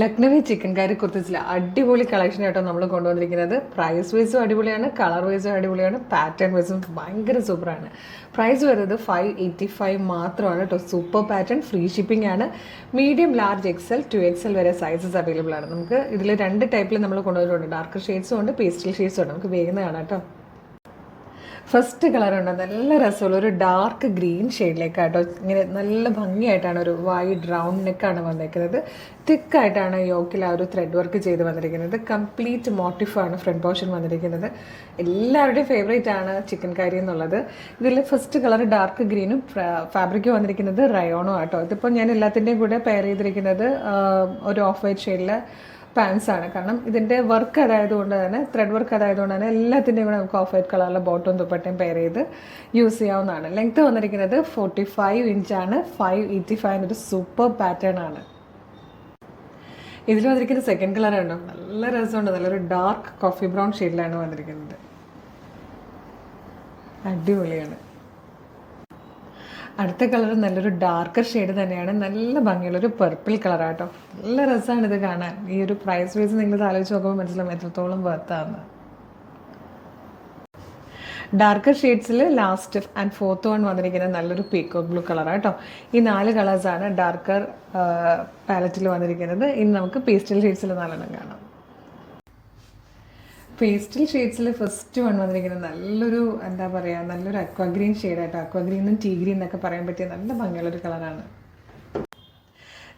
Lucknowi chicken കറി കുർത്തിസിലെ അടിപൊളി collection ആയിട്ടോ നമ്മൾ കൊണ്ടുവന്നിരിക്കുന്നത്. പ്രൈസ് വൈസും അടിപൊളിയാണ്, കളർ വൈസും അടിപൊളിയാണ്, പാറ്റേൺ വൈസും ഭയങ്കര സൂപ്പറാണ്. പ്രൈസ് വരുന്നത് 585 മാത്രമാണ് കേട്ടോ. സൂപ്പർ പാറ്റേൺ, ഫ്രീ ഷിപ്പിംഗ് ആണ്. മീഡിയം, ലാർജ്, എക്സൽ, 2XL വരെ സൈസസ് അവൈലബിൾ ആണ്. നമുക്ക് ഇതിൽ രണ്ട് ടൈപ്പിൽ നമ്മൾ കൊണ്ടുവന്നിട്ടുണ്ട്. ഡാർക്ക് ഷെയ്ഡ്സും ഉണ്ട്, പേസ്റ്റൽ ഷെയ്ഡ്സും ഉണ്ട്. നമുക്ക് വേഗം കാണാം കേട്ടോ. ഫസ്റ്റ് കളറുണ്ട്, നല്ല രസമുള്ള ഒരു ഡാർക്ക് ഗ്രീൻ ഷെയ്ഡിലേക്കാട്ടോ. ഇങ്ങനെ നല്ല ഭംഗിയായിട്ടാണ്, ഒരു വൈഡ് റൗണ്ട് നെക്കാണ് വന്നിരിക്കുന്നത്. തിക്കായിട്ടാണ് യോക്കിൽ ആ ഒരു ത്രെഡ് വർക്ക് ചെയ്ത് വന്നിരിക്കുന്നത്. കംപ്ലീറ്റ് മോട്ടിഫാണ് ഫ്രണ്ട് പോർഷൻ വന്നിരിക്കുന്നത്. എല്ലാവരുടെയും ഫേവറേറ്റ് ആണ് ചിക്കൻ കറി എന്നുള്ളത്. ഇതിൽ ഫസ്റ്റ് കളർ ഡാർക്ക് ഗ്രീനും ഫാബ്രിക് വന്നിരിക്കുന്നത് റയോണും ആട്ടോ. ഇതിപ്പോൾ ഞാൻ എല്ലാത്തിൻ്റെയും കൂടെ പെയർ ചെയ്തിരിക്കുന്നത് ഒരു ഓഫ് വൈറ്റ് ഷെയ്ഡിൽ പാൻസ് ആണ്. കാരണം ഇതിൻ്റെ വർക്ക് അതായതുകൊണ്ട് തന്നെ, ത്രെഡ് വർക്ക് അതായതുകൊണ്ട് തന്നെ എല്ലാത്തിൻ്റെയും കൂടെ നമുക്ക് ഓഫ് വൈറ്റ് കളറിലെ ബോട്ടും ദുപ്പട്ടയും പെയർ ചെയ്ത് യൂസ് ചെയ്യാവുന്നതാണ്. ലെങ്ത് വന്നിരിക്കുന്നത് 45 ഇഞ്ചാണ്. 585 ഒരു സൂപ്പർ പാറ്റേൺ ആണ്. ഇതിൽ വന്നിരിക്കുന്ന സെക്കൻഡ് കളർ ഉണ്ടോ, നല്ല രസമുണ്ട്. നല്ലൊരു ഡാർക്ക് കോഫി ബ്രൗൺ ഷെയ്ഡിലാണ് വന്നിരിക്കുന്നത്. അടിപൊളിയാണ്. അടുത്ത കളർ നല്ലൊരു ഡാർക്കർ ഷെയ്ഡ് തന്നെയാണ്. നല്ല ഭംഗിയുള്ളൊരു പർപ്പിൾ കളറാട്ടോ. നല്ല രസമാണ് ഇത് കാണാൻ. ഈ ഒരു പ്രൈസ് വൈസ് നിങ്ങൾ ആലോചിച്ച് നോക്കുമ്പോൾ മനസ്സിലാവും എത്രത്തോളം വർത്താന്ന്. ഡാർക്കർ ഷെയ്ഡ്സിൽ ലാസ്റ്റ് ആൻഡ് ഫോർത്ത് വൺ വന്നിരിക്കുന്നത് നല്ലൊരു പീക്കോക്ക് ബ്ലൂ കളറാട്ടോ. ഈ 4 കളേഴ്സാണ് ഡാർക്കർ പാലറ്റിൽ വന്നിരിക്കുന്നത്. ഇനി നമുക്ക് പേസ്റ്റൽ ഷെയ്ഡ്സിൽ 4 കാണാം. പേസ്റ്റൽ ഷെയ്ഡ്സിൽ ഫസ്റ്റ് വൺ വന്നിരിക്കുന്നത് നല്ലൊരു എന്താ പറയുക, നല്ലൊരു അക്വാഗ്രീൻ ഷെയ്ഡായിട്ടോ. അക്വാഗ്രീനും ടീ ഗ്രീൻ എന്നൊക്കെ പറയാൻ പറ്റിയ നല്ല ഭംഗിയുള്ളൊരു കളറാണ്.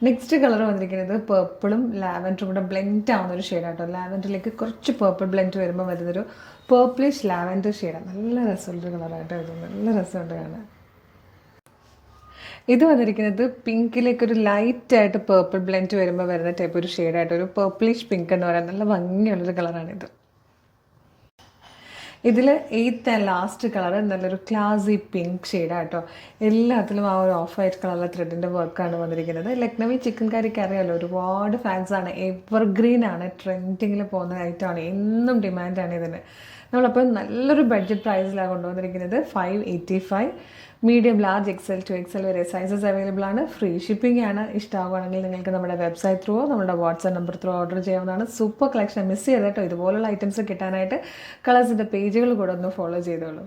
നെക്സ്റ്റ് കളർ വന്നിരിക്കുന്നത് പേർപ്പിളും ലാവൻഡറും കൂടെ ബ്ലെൻഡ് ആവുന്ന ഒരു ഷെയ്ഡാട്ടോ. ലാവൻഡറിലേക്ക് കുറച്ച് പേർപ്പിൾ ബ്ലെൻഡ് വരുമ്പോൾ വരുന്നൊരു പേർപ്പിളിഷ് ലാവൻഡർ ഷെയ്ഡാണ്. നല്ല രസമുള്ളൊരു കളറായിട്ടോ. ഇത് നല്ല രസമുണ്ട് കാണാൻ. ഇത് വന്നിരിക്കുന്നത് പിങ്കിലേക്കൊരു ലൈറ്റായിട്ട് പേർപ്പിൾ ബ്ലെൻഡ് വരുമ്പോൾ വരുന്ന ടൈപ്പ് ഒരു ഷെയ്ഡായിട്ട്, ഒരു പേർപ്പിളിഷ് പിങ്ക് എന്ന് പറയാൻ നല്ല ഭംഗിയുള്ളൊരു കളറാണിത്. ഇതിൽ 8th ആൻഡ് ലാസ്റ്റ് കളർ നല്ലൊരു ക്ലാസി പിങ്ക് ഷെയ്ഡാട്ടോ. എല്ലാത്തിലും ആ ഒരു ഓഫ് വൈറ്റ് കളറിലെ ത്രെഡിൻ്റെ വർക്കാണ് വന്നിരിക്കുന്നത്. ലക്നവി ചിക്കൻ കറിക്ക് അറിയാമല്ലോ, ഒരുപാട് ഫാൻസാണ്. എവർഗ്രീൻ ആണ്, ട്രെൻഡിങ്ങിൽ പോകുന്ന ഐറ്റമാണ്, എന്നും ഡിമാൻഡാണ് ഇതിന്. നമ്മളപ്പോൾ നല്ലൊരു ബഡ്ജറ്റ് പ്രൈസിലാണ് കൊണ്ടുവന്നിരിക്കുന്നത്. 585. മീഡിയം, ലാർജ്, എക്സൽ, 2XL വരെ സൈസസ് അവൈലബിൾ ആണ്. ഫ്രീ ഷിപ്പിംഗ് ആണ്. ഇഷ്ടമാവുകയാണെങ്കിൽ നിങ്ങൾക്ക് നമ്മുടെ വെബ്സൈറ്റ് ത്രൂവോ നമ്മുടെ വാട്സാപ്പ് നമ്പർ ത്രൂ ഓർഡർ ചെയ്യാവുന്നതാണ്. Super collection. മിസ് ചെയ്തേട്ടോ. ഇതുപോലുള്ള ഐറ്റംസ് കിട്ടാനായിട്ട് കളേഴ്സിൻ്റെ പേജുകൾ കൂടെ ഒന്ന് ഫോളോ ചെയ്തോളൂ.